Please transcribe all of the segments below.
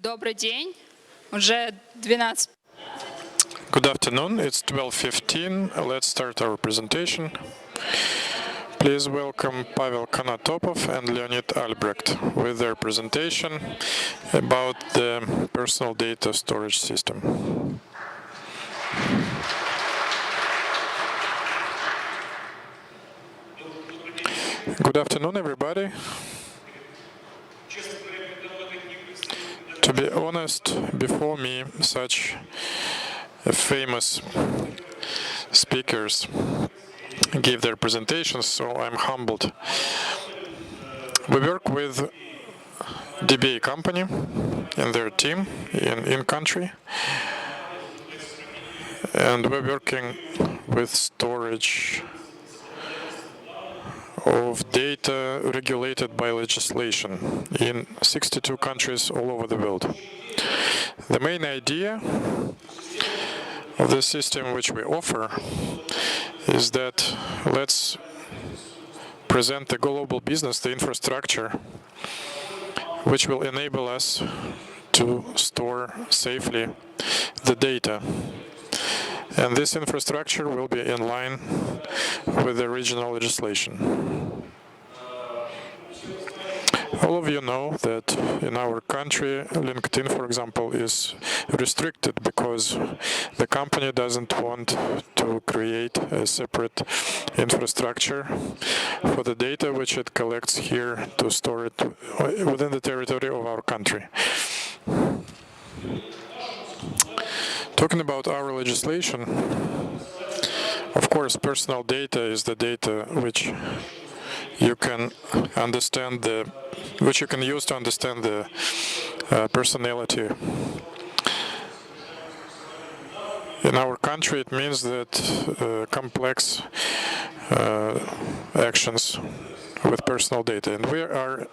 Добрый день. Уже 12. Good afternoon. It's 12:15. Let's start our presentation. Please welcome Pavel Konotopov and Leonid Albrecht with their presentation about the personal data storage system. Good afternoon, everybody. To be honest, before me, such famous speakers gave their presentations, so I'm humbled. We work with DBA company and their team in inCountry, and we're working with storage of data regulated by legislation in 62 countries all over the world. The main idea of the system which we offer is that let's present the global business, the infrastructure, which will enable us to store safely the data. And this infrastructure will be in line with the regional legislation. All of you know that in our country, LinkedIn, for example, is restricted because the company doesn't want to create a separate infrastructure for the data which it collects here to store it within the territory of our country. Talking about our legislation, of course, personal data is the data which you can understand which you can use to understand the personality. In our country, it means that complex actions with personal data, and we are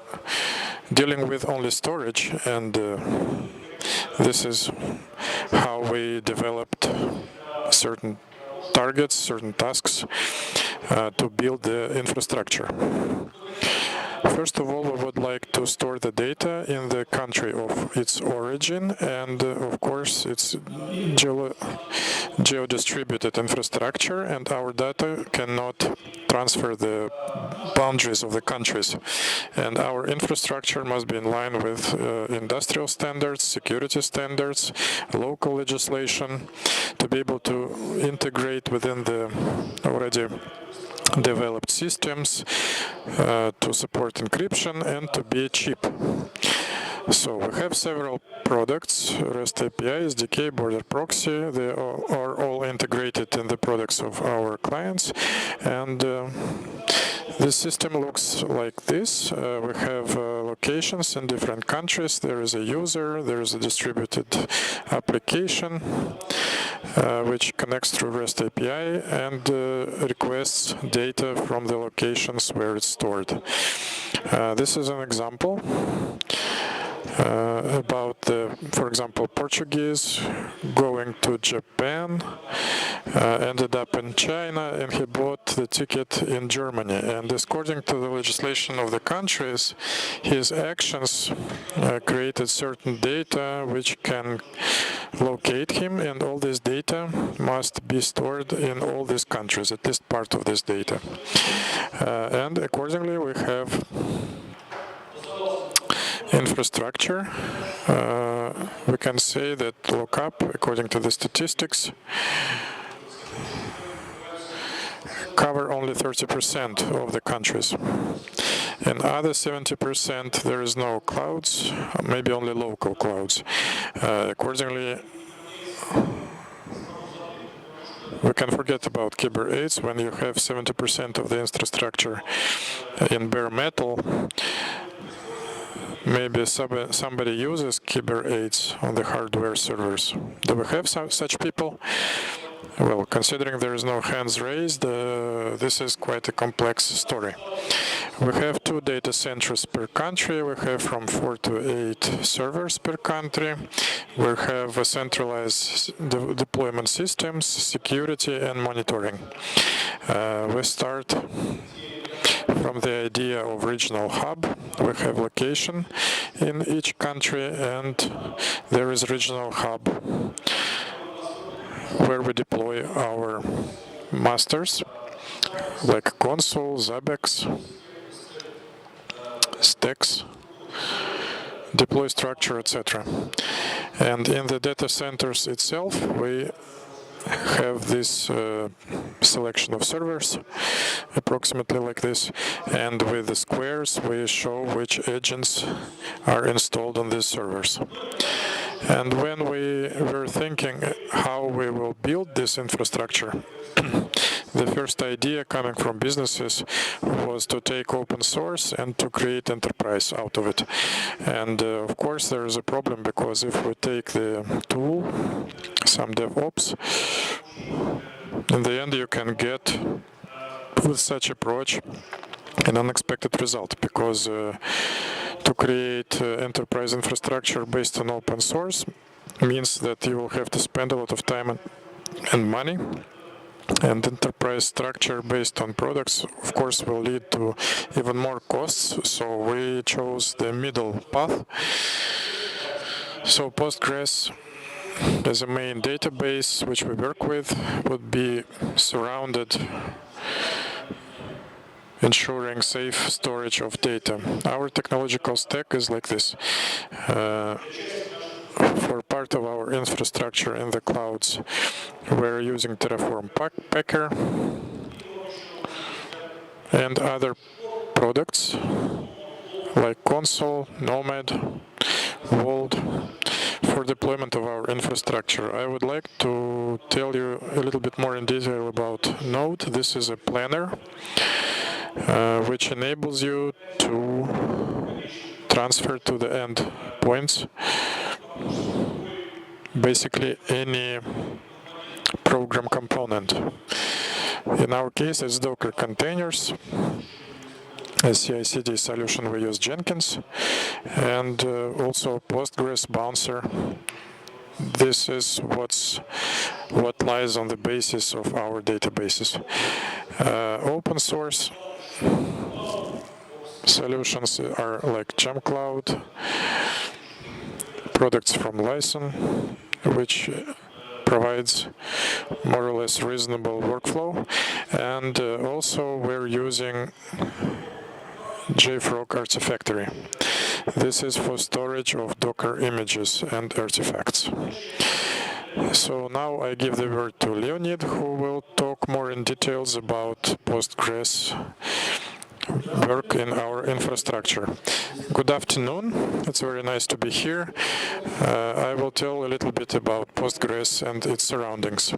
dealing with only storage, and this is how we developed certain targets, certain tasks to build the infrastructure. First of all, we would like to store the data in the country of its origin, and of course it's geo-distributed infrastructure, and our data cannot transfer the boundaries of the countries. And our infrastructure must be in line with industrial standards, security standards, local legislation, to be able to integrate within the already developed systems, to support encryption, and to be cheap. So we have several products: REST API, SDK, border proxy. They are all integrated in the products of our clients, and this system looks like this. We have locations in different countries. There is a user, there is a distributed application which connects through REST API and requests data from the locations where it's stored. This is an example about for example, Portuguese going to Japan, ended up in China, and he bought the ticket in Germany. And according to the legislation of the countries, his actions created certain data which can locate him, and all this data must be stored in all these countries, at least part of this data. And accordingly, we have infrastructure. We can say that lookup, according to the statistics, cover only 30% of the countries. In other 70%, there is no clouds, maybe only local clouds. Accordingly, we can forget about Kyber 8s when you have 70% of the infrastructure in bare metal. Maybe somebody uses Kyber 8s on the hardware servers. Do we have such people? Well, considering there is no hands raised, this is quite a complex story. We have 2 data centers per country. We have from 4 to 8 servers per country. We have a centralized deployment systems, security, and monitoring. We start from the idea of regional hub. We have location in each country, and there is regional hub where we deploy our masters like Consul, Zabbix, stacks, deploy structure, etc. And in the data centers itself, we have this selection of servers, approximately like this, and with the squares we show which agents are installed on these servers. And when we were thinking how we will build this infrastructure, the first idea coming from businesses was to take open source and to create enterprise out of it. And of course there is a problem, because if we take the tool, some DevOps, in the end you can get, with such approach, an unexpected result, because to create enterprise infrastructure based on open source means that you will have to spend a lot of time and money, and enterprise structure based on products, of course, will lead to even more costs. So we chose the middle path. So Postgres as a main database which we work with would be surrounded, ensuring safe storage of data. Our technological stack is like this. For part of our infrastructure in the clouds, we're using Terraform Packer and other products like Consul, Nomad, Vault. For deployment of our infrastructure, I would like to tell you a little bit more in detail about Node. This is a planner which enables you to transfer to the end points basically any program component. In our case, it's Docker containers. As CI/CD solution, we use Jenkins, and also Postgres bouncer. This is what lies on the basis of our databases. Open source solutions are like GemCloud, products from Lyson, which provides more or less reasonable workflow, and also we're using JFrog Artifactory. This is for storage of Docker images and artifacts. So now I give the word to Leonid, who will talk more in details about Postgres work in our infrastructure. Good afternoon. It's very nice to be here. I will tell a little bit about Postgres and its surroundings.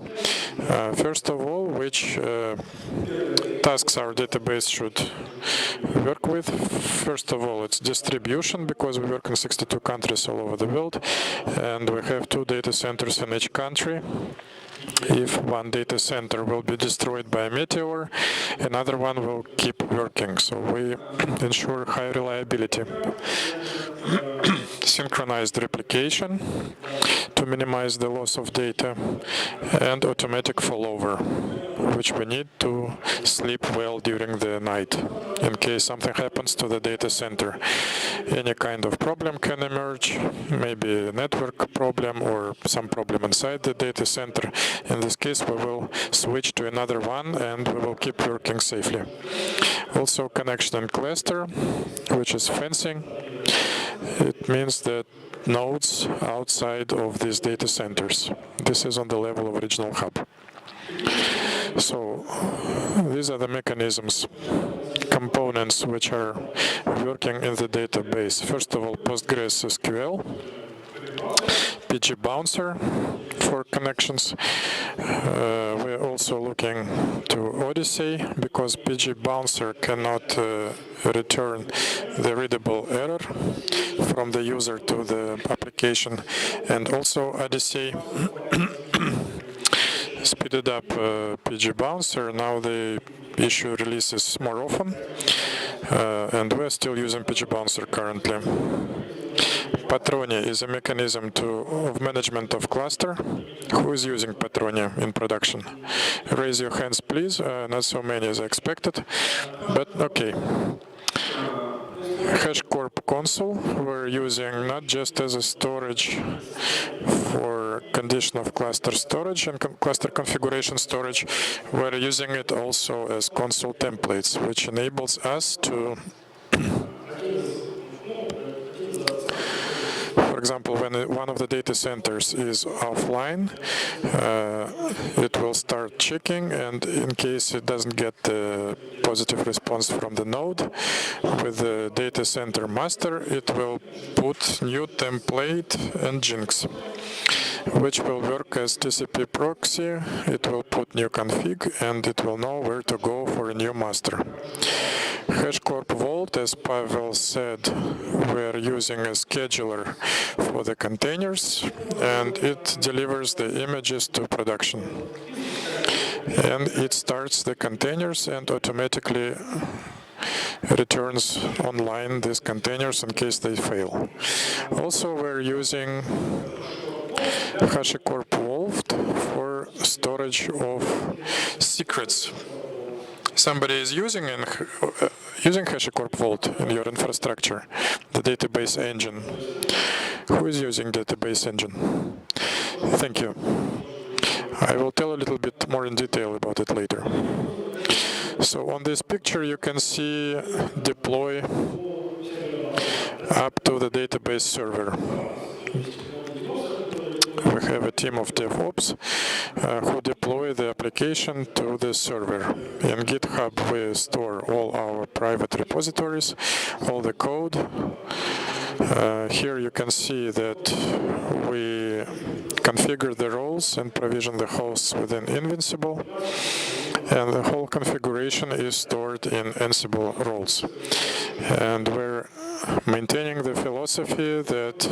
First of all, which tasks our database should work with. First of all, it's distribution, because we work in 62 countries all over the world, and we have 2 data centers in each country. If one data center will be destroyed by a meteor, another one will keep working. So we ensure high reliability. Synchronized replication to minimize the loss of data, and automatic failover, which we need to sleep well during the night in case something happens to the data center. Any kind of problem can emerge, maybe a network problem or some problem inside the data center. In this case, we will switch to another one and we will keep working safely. Also, connection and cluster, which is fencing. It means that nodes outside of these data centers. This is on the level of regional hub. So these are the mechanisms, components which are working in the database. First of all, PostgreSQL, PG bouncer for connections. We're also looking to Odyssey, because PG bouncer cannot return the readable error from the user to the application, and also Odyssey speeded up PG bouncer. Now the issue releases more often, and we're still using PG bouncer currently. Patronia is a mechanism of management of cluster. Who is using Patronia in production? Raise your hands, please. Not so many as I expected, but okay. HashiCorp Consul we're using not just as a storage for condition of cluster storage and cluster configuration storage, we're using it also as Consul templates, which enables us to, for example, when one of the data centers is offline, it will start checking, and in case it doesn't get the positive response from the node with the data center master, it will put new template Nginx, which will work as TCP proxy. It will put new config, and it will know where to go for a new master. HashiCorp Vault, as Pavel said, we're using a scheduler for the containers, and it delivers the images to production. And it starts the containers and automatically returns online these containers in case they fail. Also, we're using HashiCorp Vault for storage of secrets. Somebody is using HashiCorp Vault in your infrastructure, the database engine. Who is using database engine? Thank you. I will tell a little bit more in detail about it later. So on this picture you can see deploy up to the database server. We have a team of DevOps who deploy the application to the server. In GitHub, we store all our private repositories, all the code. Here you can see that we configure the roles and provision the hosts within Invincible, and the whole configuration is stored in Ansible roles. And we're maintaining the philosophy that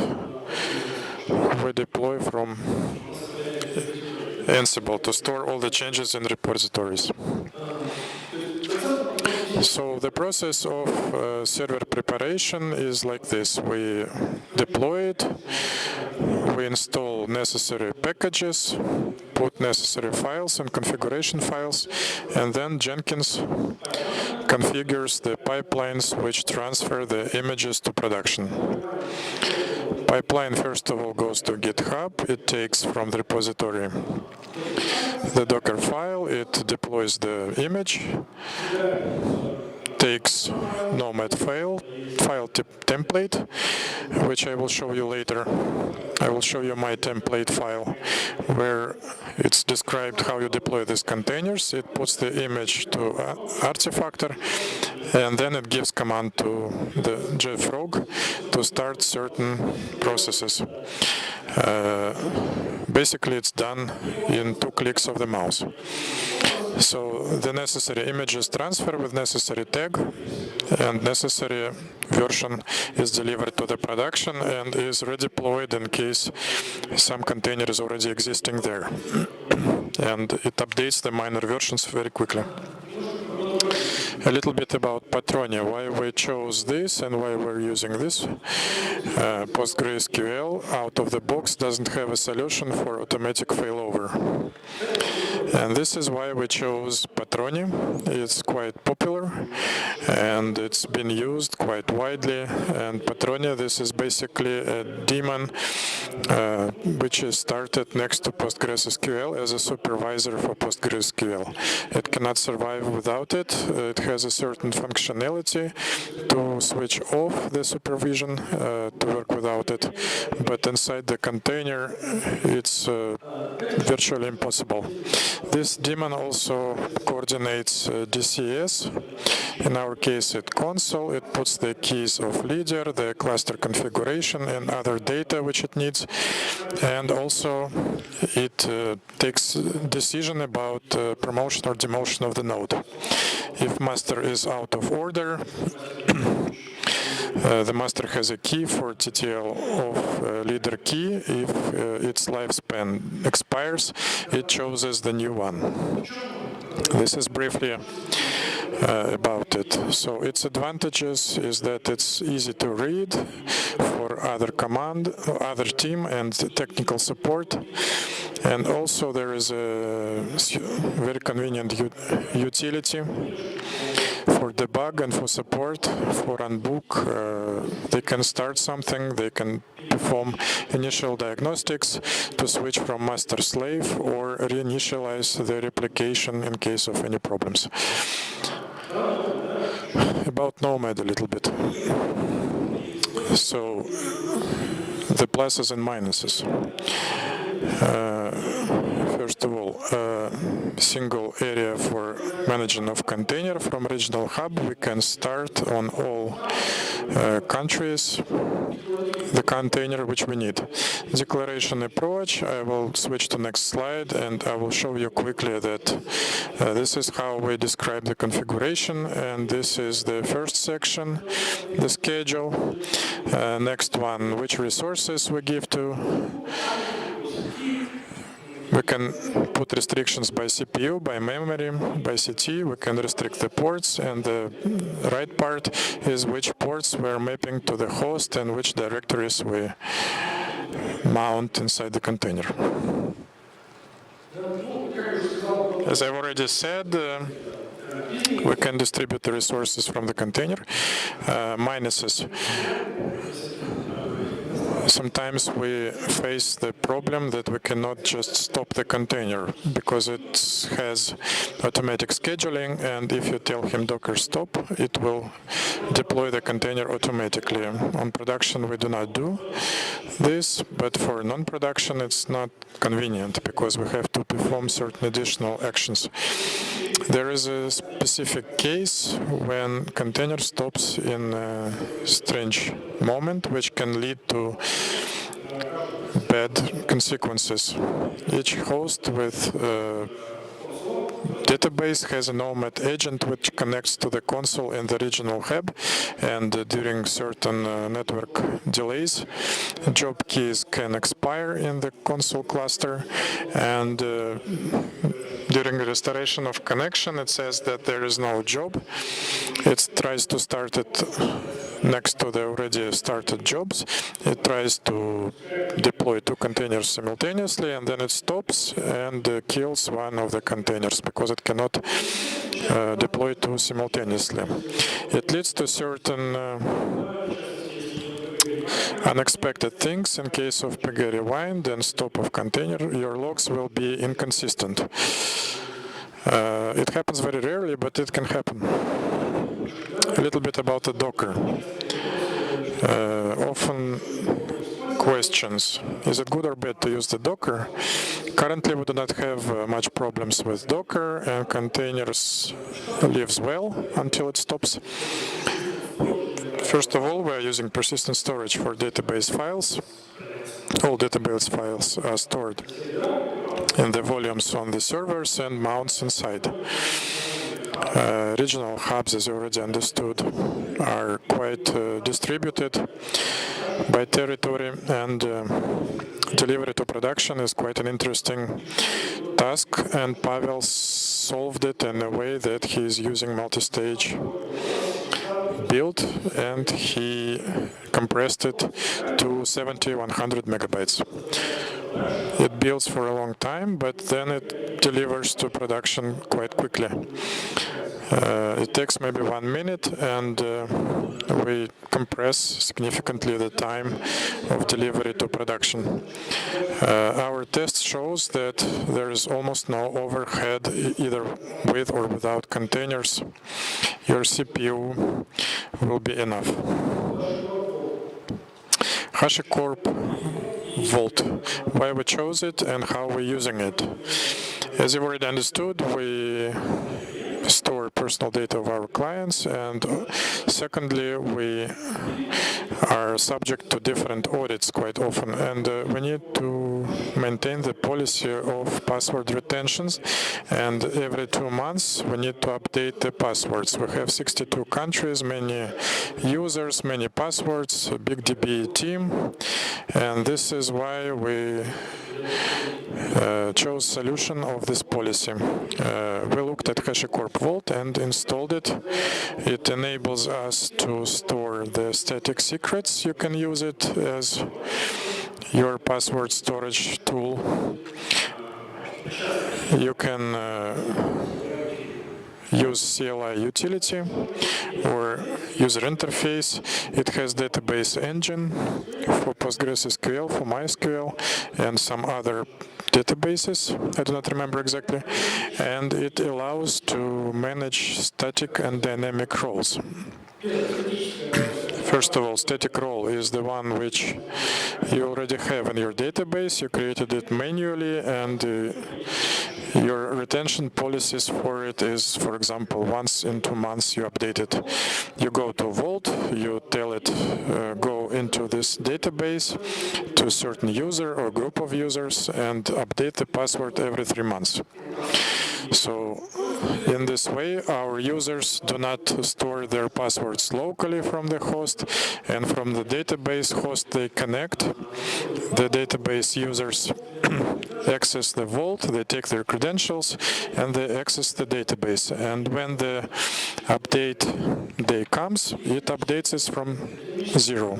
we deploy from Ansible to store all the changes in repositories. So the process of server preparation is like this. We deploy it, we install necessary packages, put necessary files and configuration files, and then Jenkins configures the pipelines which transfer the images to production. Pipeline first of all goes to GitHub. It takes from the repository the Docker file, it deploys the image, takes Nomad file template, which I will show you later. I will show you my template file where it's described how you deploy these containers. It puts the image to Artifactory, and then it gives command to the JFrog to start certain processes. Basically, it's done in 2 clicks of the mouse. So the necessary images transfer with necessary tag, and necessary version is delivered to the production and is redeployed in case some container is already existing there. And it updates the minor versions very quickly. A little bit about Patronia, why we chose this and why we're using this. PostgreSQL out of the box doesn't have a solution for automatic failover. And this is why we chose Patronia. It's quite popular and it's been used quite widely. And Patronia, this is basically a daemon which is started next to PostgreSQL as a supervisor for PostgreSQL. It cannot survive without it. It has a certain functionality to switch off the supervision to work without it, but inside the container it's virtually impossible. This daemon also coordinates DCS. In our case, at Consul, it puts the keys of leader, the cluster configuration, and other data which it needs, and also it takes decision about promotion or demotion of the node. If master is out of order, the master has a key for TTL of leader key. If its lifespan expires, it chooses the new one. This is briefly about it. So its advantages is that it's easy to read for other team and technical support. And also there is a very convenient utility for debug and for support, for unbook. They can start something, they can perform initial diagnostics to switch from master-slave or reinitialize the replication in case of any problems. About Nomad a little bit. So, the pluses and minuses. First of all, single area for managing of container from regional hub. We can start on all countries the container which we need. Declaration approach, I will switch to next slide and I will show you quickly that this is how we describe the configuration, and this is the first section, the schedule. Next one, which resources we give to. We can put restrictions by CPU, by memory, by CT. We can restrict the ports, and the right part is which ports we're mapping to the host and which directories we mount inside the container. As I've already said, we can distribute the resources from the container. Minuses. Sometimes we face the problem that we cannot just stop the container because it has automatic scheduling, and if you tell him Docker stop, it will deploy the container automatically. On production we do not do this, but for non-production it's not convenient because we have to perform certain additional actions. There is a specific case when container stops in a strange moment, which can lead to bad consequences. Each host with database has a Nomad agent which connects to the Consul in the regional hub, and during certain network delays, job keys can expire in the Consul cluster, and during the restoration of connection, it says that there is no job. It tries to start it next to the already started jobs. It tries to deploy two containers simultaneously, and then it stops and kills one of the containers because it cannot deploy two simultaneously. It leads to certain unexpected things. In case of PG rewind and stop of container, your logs will be inconsistent. It happens very rarely, but it can happen. A little bit about the Docker. Often questions. Is it good or bad to use the Docker? Currently, we do not have much problems with Docker, and containers lives well until it stops. First of all, we are using persistent storage for database files. All database files are stored in the volumes on the servers and mounts inside. Regional hubs, as you already understood, are quite distributed by territory, and delivery to production is quite an interesting task, and Pavel solved it in a way that he is using multi-stage build, and he compressed it to 70-100 megabytes. It builds for a long time, but then it delivers to production quite quickly. It takes maybe 1 minute, and we compress significantly the time of delivery to production. Our test shows that there is almost no overhead, either with or without containers. Your CPU will be enough. HashiCorp Vault. Why we chose it and how we're using it. As you've already understood, we store personal data of our clients, and secondly, we are subject to different audits quite often, and we need to maintain the policy of password retentions, and every 2 months we need to update the passwords. We have 62 countries, many users, many passwords, a big DB team, and this is why we chose solution of this policy. We looked at HashiCorp Vault, and and installed it. It enables us to store the static secrets. You can use it as your password storage tool. You can use CLI utility or user interface. It has database engine for PostgreSQL, for MySQL, and some other databases. I do not remember exactly. And it allows to manage static and dynamic roles. First of all, static role is the one which you already have in your database. You created it manually, and your retention policies for it is, for example, once in 2 months you update it. You go to Vault, you tell it, go into this database to a certain user or group of users and update the password every 3 months. So in this way, our users do not store their passwords locally from the host, and from the database host they connect. The database users access the vault, they take their credentials, and they access the database. And when the update day comes, it updates it from 0.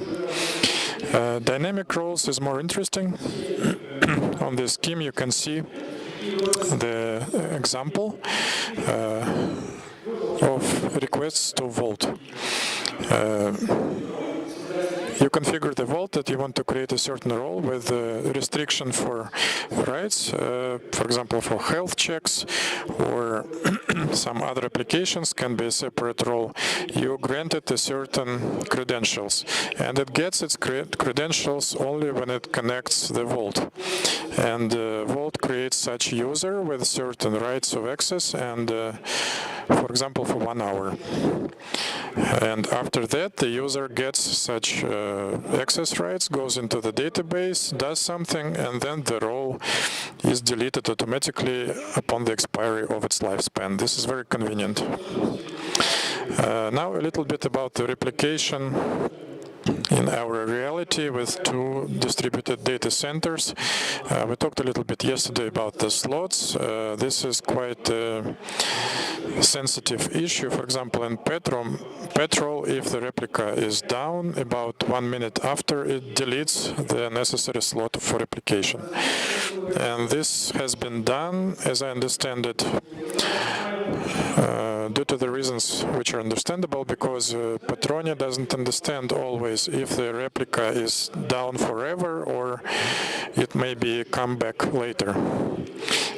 Dynamic roles is more interesting. On this scheme you can see the example of requests to Vault. You configure the Vault that you want to create a certain role with a restriction for rights, for example, for health checks or some other applications can be a separate role. You grant it a certain credentials, and it gets its credentials only when it connects the Vault. And Vault creates such user with certain rights of access, and for example, for 1 hour. And after that, the user gets such access rights, goes into the database, does something, and then the role is deleted automatically upon the expiry of its lifespan. This is very convenient. Now a little bit about the replication in our reality with 2 distributed data centers. We talked a little bit yesterday about the slots. This is quite a sensitive issue. For example, in Petrol, if the replica is down, about 1 minute after it deletes the necessary slot for replication. And this has been done, as I understand it, due to the reasons which are understandable, because Patronia doesn't understand always if the replica is down forever or it may be come back later.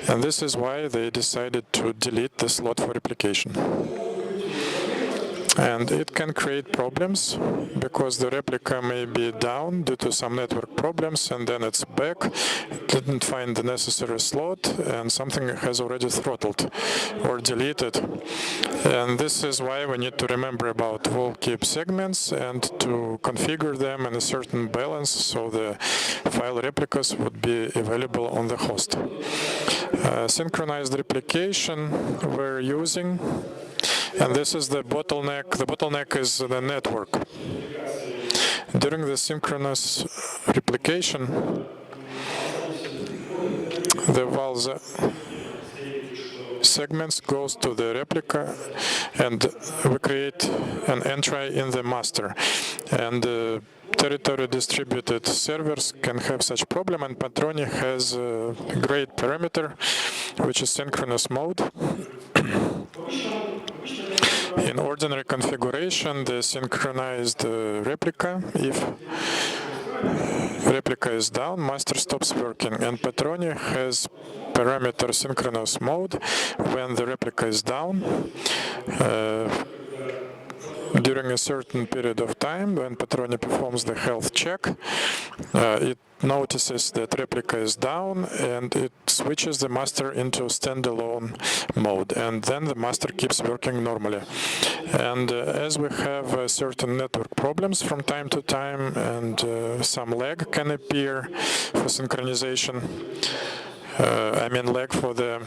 And this is why they decided to delete the slot for replication. And it can create problems because the replica may be down due to some network problems, and then it's back, didn't find the necessary slot, and something has already throttled or deleted. And this is why we need to remember about vol keep segments and to configure them in a certain balance so the file replicas would be available on the host. Synchronized replication we're using. And this is the bottleneck. The bottleneck is the network. During the synchronous replication, the vals segments goes to the replica, and we create an entry in the master. And territory distributed servers can have such problem, and Patronia has a great parameter, which is synchronous mode. In ordinary configuration, the synchronized replica, if replica is down, master stops working, and Patronia has parameter synchronous mode when the replica is down. During a certain period of time, when Patronia performs the health check, it notices that replica is down and it switches the master into standalone mode, and then the master keeps working normally. And as we have certain network problems from time to time, and some lag can appear for synchronization, I mean lag for the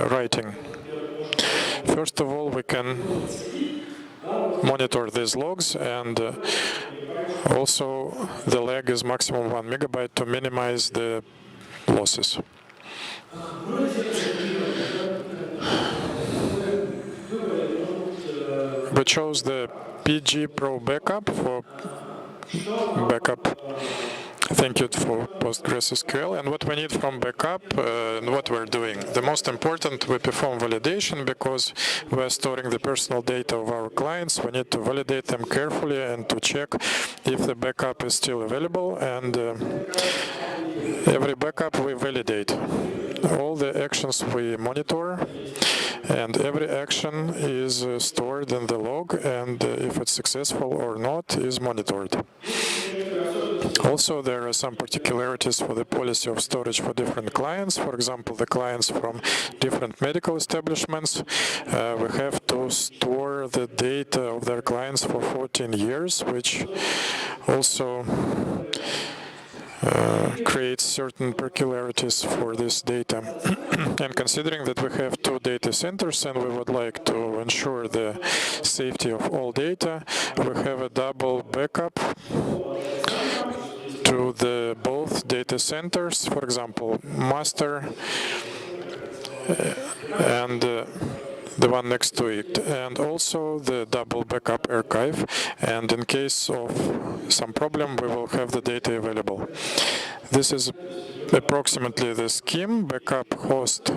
writing. First of all, we can monitor these logs, and also the lag is maximum 1 megabyte to minimize the losses. we chose the PG Pro Backup for backup. Thank you for PostgreSQL. And what we need from backup and what we're doing. The most important, we perform validation because we're storing the personal data of our clients. We need to validate them carefully and to check if the backup is still available. And every backup we validate. All the actions we monitor, and every action is stored in the log, and if it's successful or not is monitored. Also, there are some particularities for the policy of storage for different clients. For example, the clients from different medical establishments, we have to store the data of their clients for 14 years, which also creates certain peculiarities for this data. And considering that we have 2 data centers and we would like to ensure the safety of all data, we have a double backup to the both data centers, for example, master and the one next to it, and also the double backup archive. And in case of some problem, we will have the data available. This is approximately the scheme. Backup host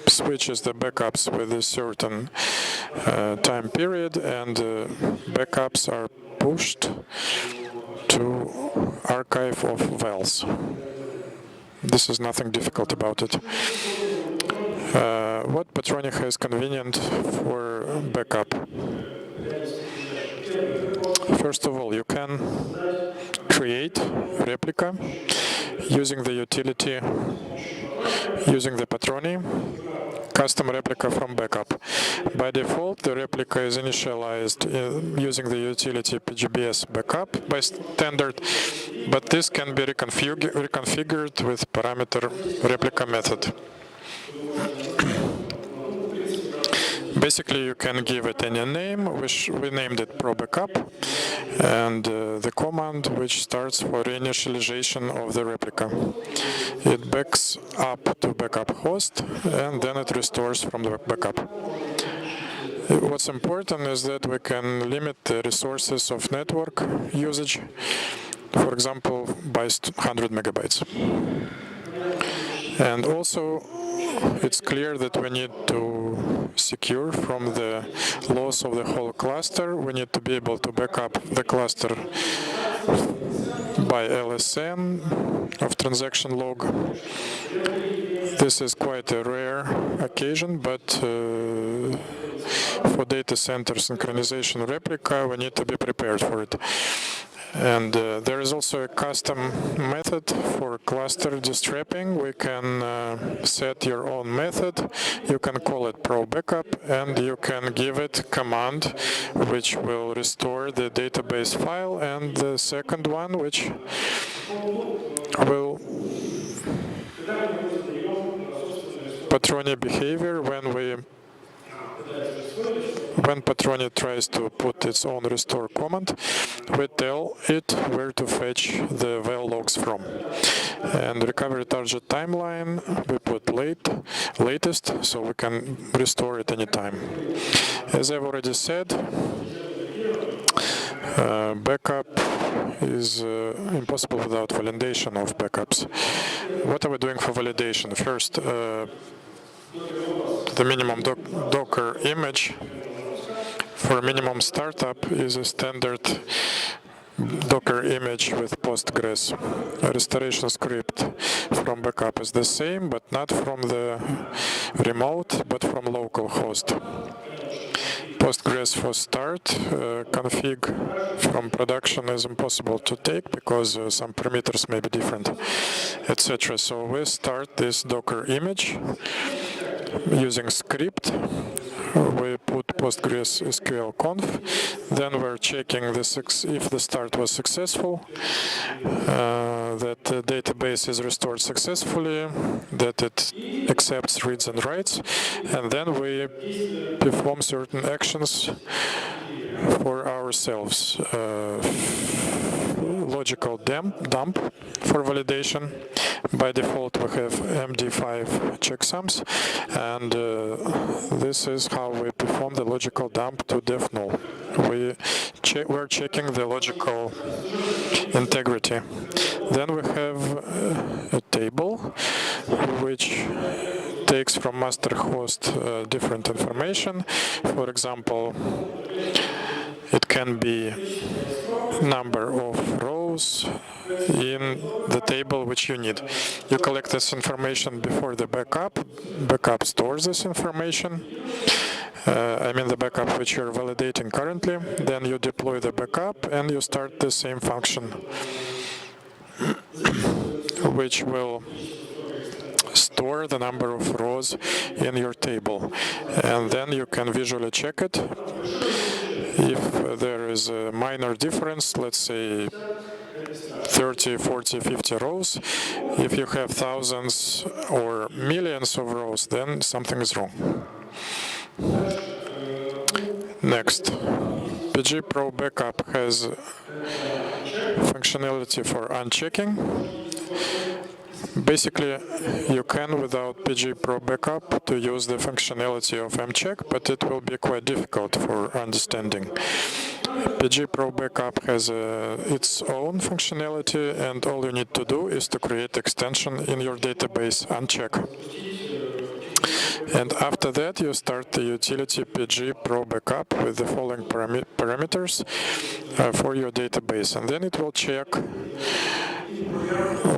switches the backups with a certain time period, and backups are pushed to archive of files. This is nothing difficult about it. What Patroni is convenient for backup? First of all, you can create replica using the utility, using the Patroni, custom replica from backup. By default, the replica is initialized using the utility PGBS backup by standard, but this can be reconfigured with parameter replica method. Basically, you can give it any name, which we named it Pro Backup, and the command which starts for initialization of the replica. It backs up to backup host, and then it restores from the backup. What's important is that we can limit the resources of network usage, for example, by 100 megabytes. And also, it's clear that we need to secure from the loss of the whole cluster. We need to be able to back up the cluster by LSN of transaction log. This is quite a rare occasion, but for data center synchronization replica, we need to be prepared for it. And there is also a custom method for cluster destrapping. We can set your own method. You can call it Pro Backup, and you can give it command which will restore the database file, and the second one which will Patroni behavior when Patroni tries to put its own restore command, we tell it where to fetch the val logs from. And recovery target timeline, we put latest, so we can restore it anytime. As I've already said, backup is impossible without validation of backups. What are we doing for validation? First, the minimum Docker image for minimum startup is a standard Docker image with Postgres. A restoration script from backup is the same, but not from the remote, but from local host. Postgres for start config from production is impossible to take because some parameters may be different, etc. So we start this Docker image using script. We put PostgreSQL conf. Then we're checking this if the start was successful, that the database is restored successfully, that it accepts reads and writes, and then we perform certain actions for ourselves. logical dump for validation. By default, we have MD5 checksums, and this is how we perform the logical dump to def null. We're checking the logical integrity. Then we have a table which takes from master host different information. For example, it can be number of rows in the table which you need. You collect this information before the backup. Backup stores this information. The backup which you're validating currently. Then you deploy the backup and you start the same function, which will store the number of rows in your table. And then you can visually check it. If there is a minor difference, let's say 30, 40, 50 rows, if you have thousands or millions of rows, then something is wrong. Next, PG Pro Backup has functionality for unchecking. Basically, you can, without PG Pro Backup, to use the functionality of mcheck, but it will be quite difficult for understanding. PG Pro Backup has its own functionality, and all you need to do is to create extension in your database uncheck. And after that, you start the utility PG Pro Backup with the following parameters for your database, and then it will check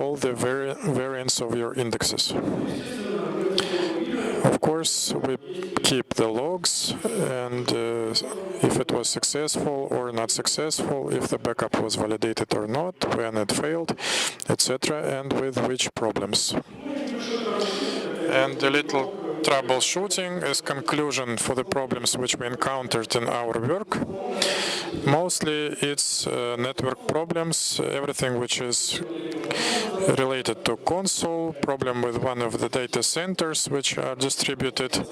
all the variants of your indexes. Of course, we keep the logs, and if it was successful or not successful, if the backup was validated or not, when it failed, etc., and with which problems. And a little troubleshooting as conclusion for the problems which we encountered in our work. Mostly it's network problems, everything which is related to Consul, problem with one of the data centers which are distributed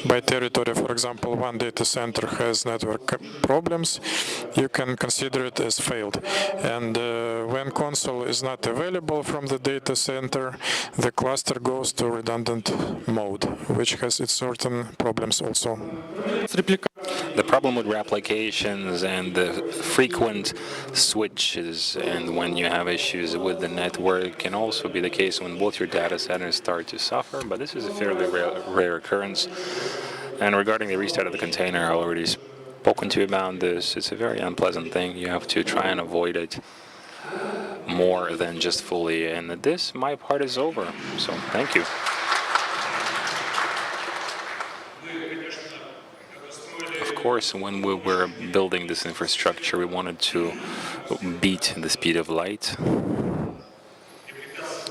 by territory. For example, one data center has network problems, you can consider it as failed. And when Consul is not available from the data center, the cluster goes to redundant mode, which has its certain problems also. The problem with replications and the frequent switches, and when you have issues with the network, can also be the case when both your data centers start to suffer, but this is a fairly rare occurrence. And regarding the restart of the container, I already spoken to you about this. It's a very unpleasant thing. You have to try and avoid it more than just fully. And this, my part is over. So thank you. Of course, when we were building this infrastructure, we wanted to beat the speed of light.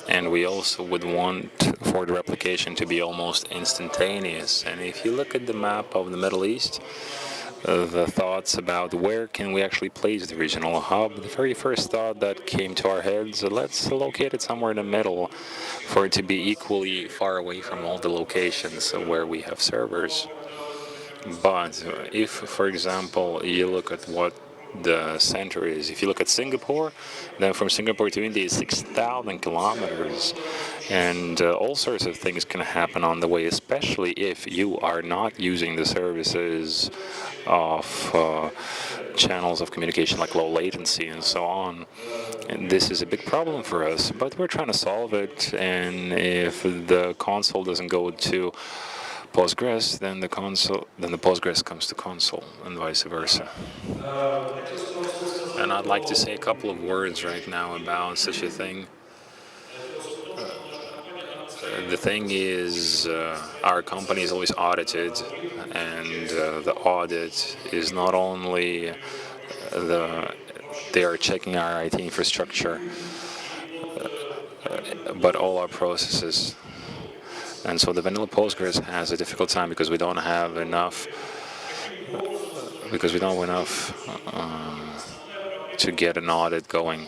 And we also would want for the replication to be almost instantaneous. And if you look at the map of the Middle East, the thoughts about where can we actually place the regional hub, the very first thought that came to our heads, let's locate it somewhere in the middle for it to be equally far away from all the locations where we have servers. But if, for example, you look at what the center is, if you look at Singapore, then from Singapore to India is 6,000 kilometers, and all sorts of things can happen on the way, especially if you are not using the services of channels of communication like low latency and so on. And this is a big problem for us, but we're trying to solve it, and if the console doesn't go to Postgres, then the Postgres comes to Consul, and vice versa. And I'd like to say a couple of words right now about such a thing. The thing is, our company is always audited, and the audit is not only they are checking our IT infrastructure, but all our processes. And so the vanilla Postgres has a difficult time because we don't have enough, to get an audit going.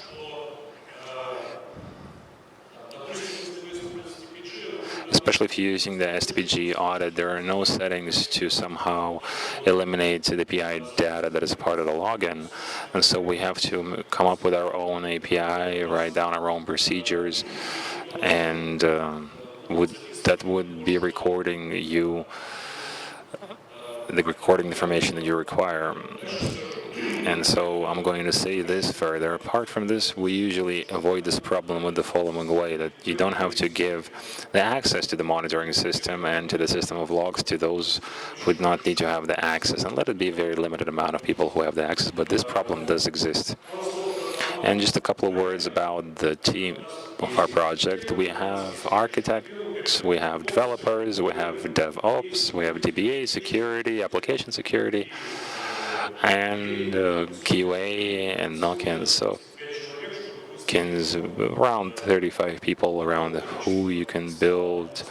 especially if you're using the STPG audit, there are no settings to somehow eliminate the API data that is part of the login. And so we have to come up with our own API, write down our own procedures, and that would be recording the recording information that you require. And so I'm going to say this further. Apart from this, we usually avoid this problem with the following way, that you don't have to give the access to the monitoring system and to the system of logs to those who do not need to have the access, and let it be a very limited amount of people who have the access, but this problem does exist. And just a couple of words about the team of our project. We have architects, we have developers, we have DevOps, we have DBA, security, application security, and QA and knock-ins. So around 35 people around who you can build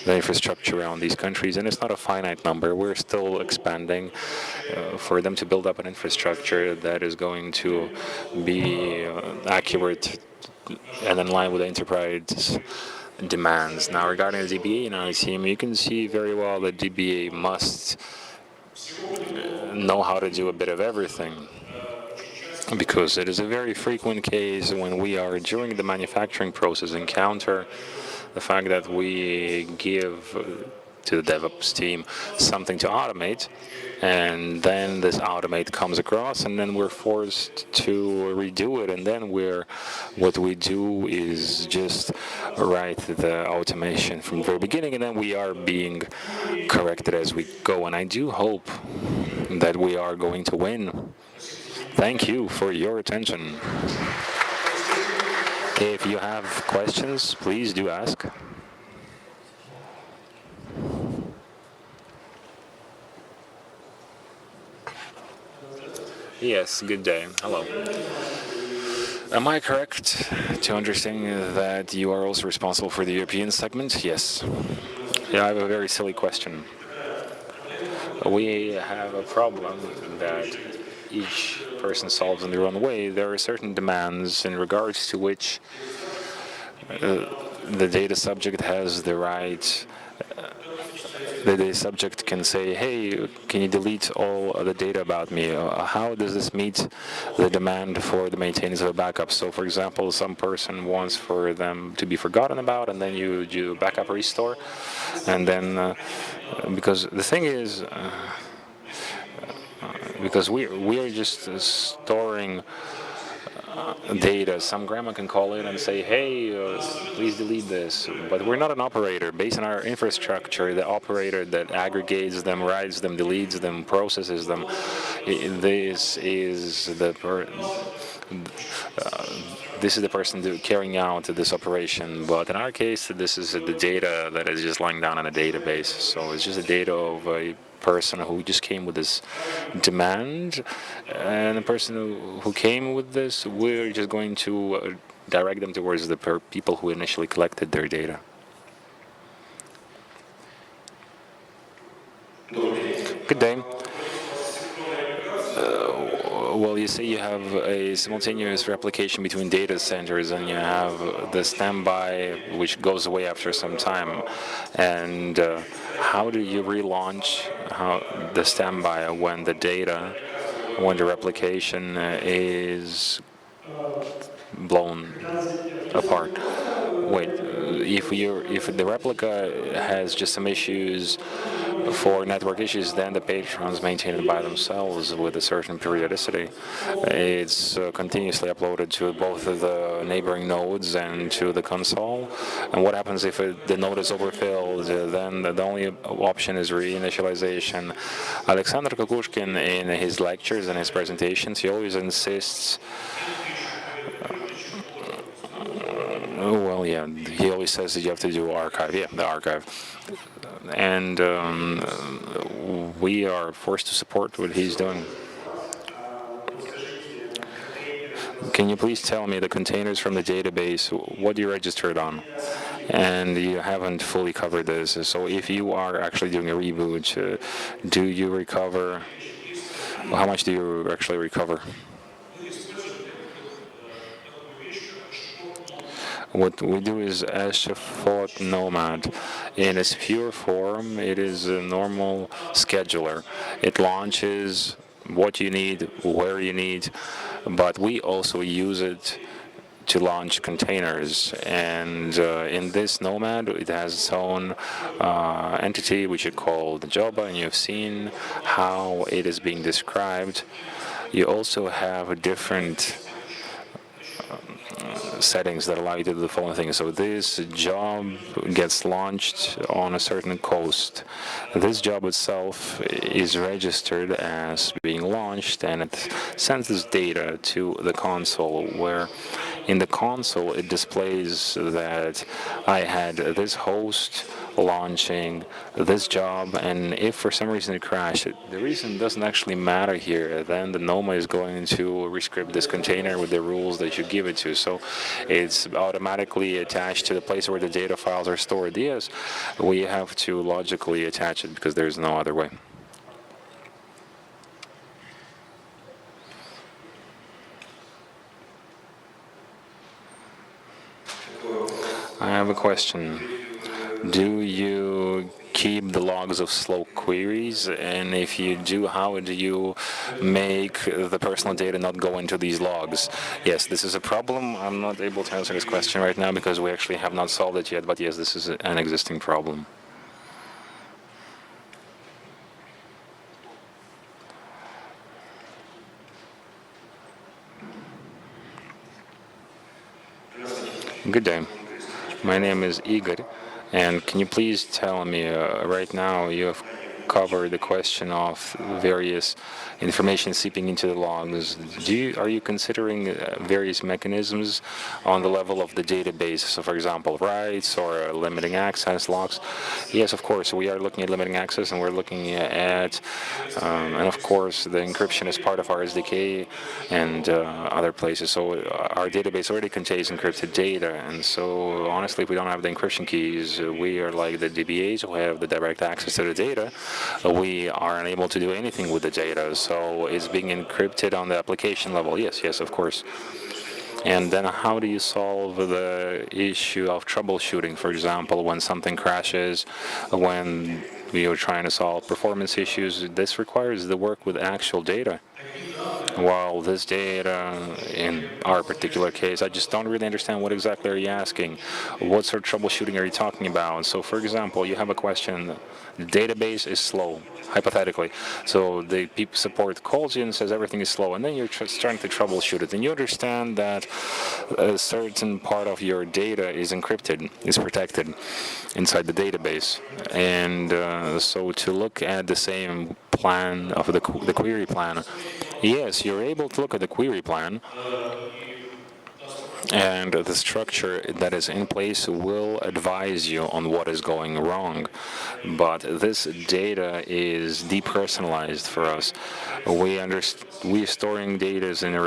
the infrastructure around these countries, and it's not a finite number. We're still expanding for them to build up an infrastructure that is going to be accurate and in line with the enterprise demands. Now, regarding the DBA in our team, you can see very well that DBA must know how to do a bit of everything, because it is a very frequent case when we are during the manufacturing process encounter the fact that we give to the DevOps team something to automate, and then this automate comes across, and then we're forced to redo it, and then what we do is just write the automation from the very beginning, and then we are being corrected as we go. And I do hope that we are going to win. Thank you for your attention. If you have questions, please do ask. Yes, good day. Hello. Am I correct to understand that you are also responsible for the European segment? Yes. Yeah, I have a very silly question. We have a problem that each person solves in their own way. There are certain demands in regards to which the data subject has the right. The data subject can say, hey, can you delete all the data about me? How does this meet the demand for the maintenance of a backup? So, for example, some person wants for them to be forgotten about, and then you do backup restore. And then, because the thing is, because we are just storing data. Some grandma can call in and say, hey, please delete this. But we're not an operator. Based on our infrastructure, the operator that aggregates them, writes them, deletes them, processes them, this is the person carrying out this operation. But in our case, this is the data that is just lying down in a database. So it's just the data of a person who just came with this demand, and the person who came with this, we're just going to direct them towards the people who initially collected their data. Good day. Well, you say you have a simultaneous replication between data centers, and you have the standby, which goes away after some time. And how do you relaunch the standby when the replication is blown apart? Wait, if the replica has just some issues for network issues, then the patrons maintain it by themselves with a certain periodicity. It's continuously uploaded to both of the neighboring nodes and to the Consul. And what happens if the node is overfilled? Then the only option is reinitialization. Alexander Kukushkin, in his lectures and his presentations, he always insists. Well, yeah, he always says that you have to do archive. Yeah, the archive. And we are forced to support what he's doing. Can you please tell me the containers from the database, what you registered on? And you haven't fully covered this. So if you are actually doing a reboot, do you recover? How much do you actually recover? What we do is SOC Nomad. In its pure form, it is a normal scheduler. It launches what you need, where you need, but we also use it to launch containers. And in this Nomad, it has its own entity, which is called Joba, and you've seen how it is being described. You also have different settings that allow you to do the following things. So this job gets launched on a certain coast. This job itself is registered as being launched, and it sends this data to the console, where in the console it displays that I had this host launching this job, and if for some reason it crashed, the reason doesn't actually matter here. Then the Nomad is going to rescript this container with the rules that you give it to. So it's automatically attached to the place where the data files are stored. Yes, we have to logically attach it because there's no other way. I have a question. Do you keep the logs of slow queries? And if you do, how do you make the personal data not go into these logs? Yes, this is a problem. I'm not able to answer this question right now because we actually have not solved it yet, but yes, this is an existing problem. Good day. My name is Igor. And can you please tell me, right now you have covered the question of various information seeping into the logs. Are you considering various mechanisms on the level of the database? So, for example, writes or limiting access logs? Yes, of course, we are looking at limiting access, and we're looking at, and of course, the encryption is part of our SDK and other places. So our database already contains encrypted data, and so honestly, if we don't have the encryption keys, we are like the DBAs who have the direct access to the data. We are unable to do anything with the data, so it's being encrypted on the application level. Yes, of course. And then how do you solve the issue of troubleshooting, for example, when something crashes, when you're trying to solve performance issues? This requires the work with actual data. While this data, in our particular case, I just don't really understand what exactly are you asking. What sort of troubleshooting are you talking about? So, for example, you have a question, the database is slow, hypothetically. So the people support calls you and says everything is slow, and then you're starting to troubleshoot it. And you understand that a certain part of your data is encrypted, is protected inside the database. And so to look at the same plan of the query plan, yes, you're able to look at the query plan, and the structure that is in place will advise you on what is going wrong. But this data is depersonalized for us. We're storing data in a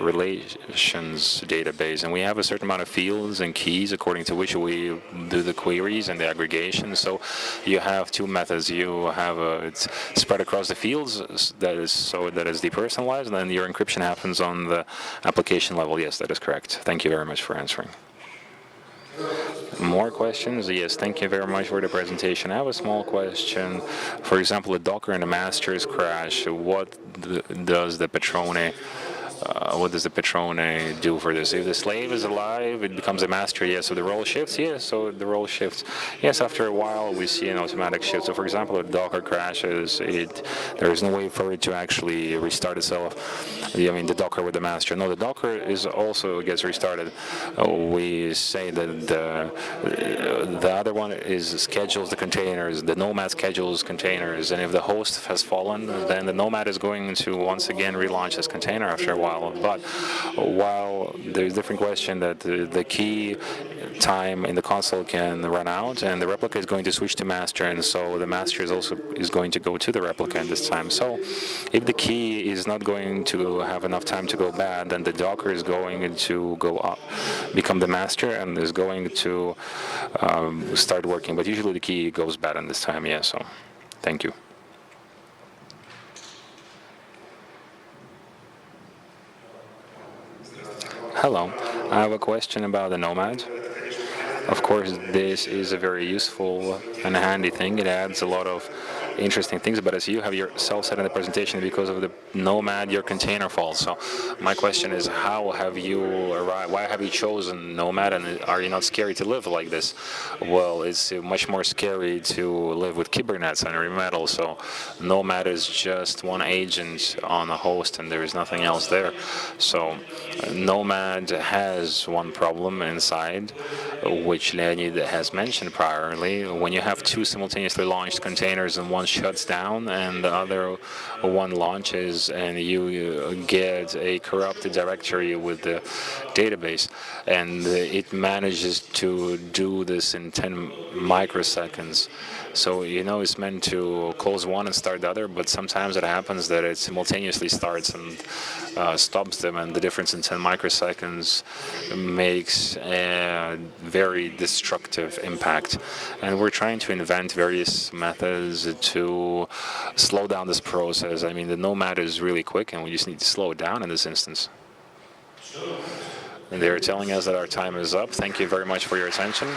relations database, and we have a certain amount of fields and keys according to which we do the queries and the aggregation. So you have two methods. You have it's spread across the fields that is depersonalized, and then your encryption happens on the application level. Yes, that is correct. Thank you very much for answering. More questions? Yes, thank you very much for the presentation. I have a small question. For example, a Docker and a masters crash. What does the Patrone do for this? If the slave is alive, it becomes a master, yes. So the role shifts, yes. So the role shifts, yes. After a while, we see an automatic shift. So, for example, if Docker crashes, there is no way for it to actually restart itself. The Docker with the master. No, the Docker also gets restarted. We say that the other one schedules the containers. The Nomad schedules containers, and if the host has fallen, then the Nomad is going to once again relaunch this container after a while. But while there's a different question that the key time in the console can run out, and the replica is going to switch to master, and so the master is going to go to the replica this time. So if the key is not going to have enough time to go bad, then the Docker is going to go up, become the master, and is going to start working. But usually the key goes bad in this time, yeah. So thank you. Hello, I have a question about the Nomad. Of course, this is a very useful and handy thing. It adds a lot of interesting things, but as you have yourself said in the presentation, because of the Nomad, your container falls. So my question is, how have you arrived? Why have you chosen Nomad, and are you not scary to live like this? Well, it's much more scary to live with Kubernetes and bare metal. So Nomad is just one agent on a host, and there is nothing else there. So Nomad has one problem inside, which Leonid has mentioned priorly. When you have two simultaneously launched containers and one shuts down and the other one launches, and you get a corrupted directory with the database, and it manages to do this in 10 microseconds. So, it's meant to close one and start the other, but sometimes it happens that it simultaneously starts and stops them, and the difference in 10 microseconds makes a very destructive impact. And we're trying to invent various methods to slow down this process. I mean, the Nomad is really quick, and we just need to slow it down in this instance. And they're telling us that our time is up. Thank you very much for your attention.